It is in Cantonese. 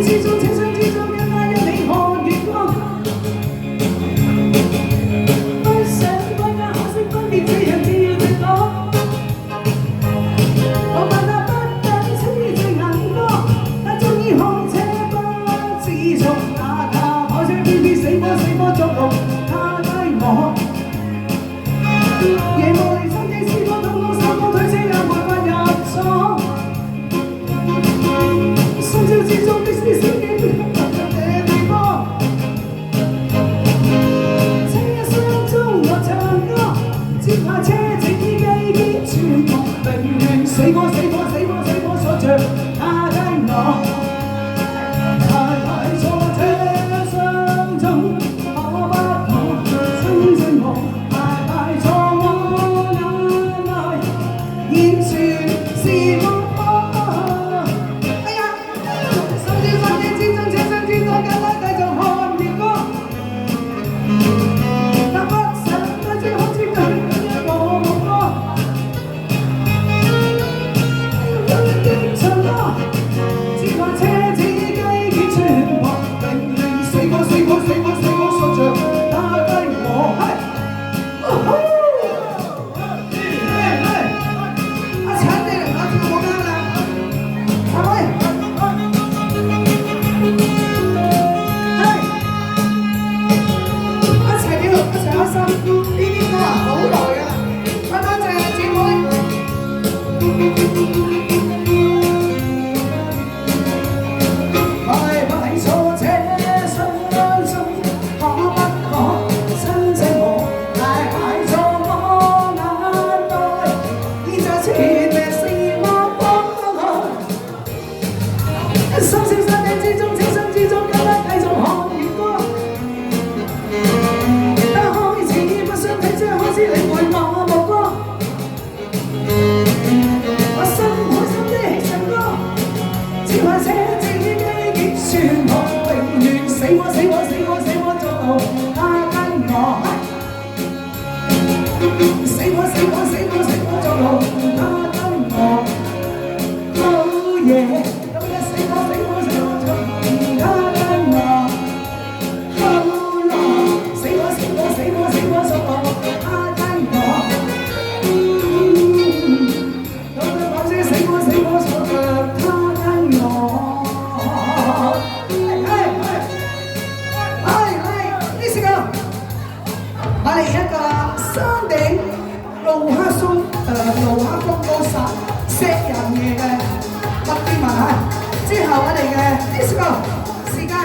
之中，情傷之中，一拉一你看月光。不想不假，可惜分別這人自直講。我問他不等痴醉眼光，他終於看這不知從哪他跑車偏偏死火作弄，他低我。夜幕裏心機思過，痛到手光腿車也沒法入鎖。深宵之中的絲絲經歷這地方，這一生中我唱歌，接下車子機結全部永遠死火鎖着他低我。太太錯車廂中可不可親親我？太太錯我眼內完全是我。時間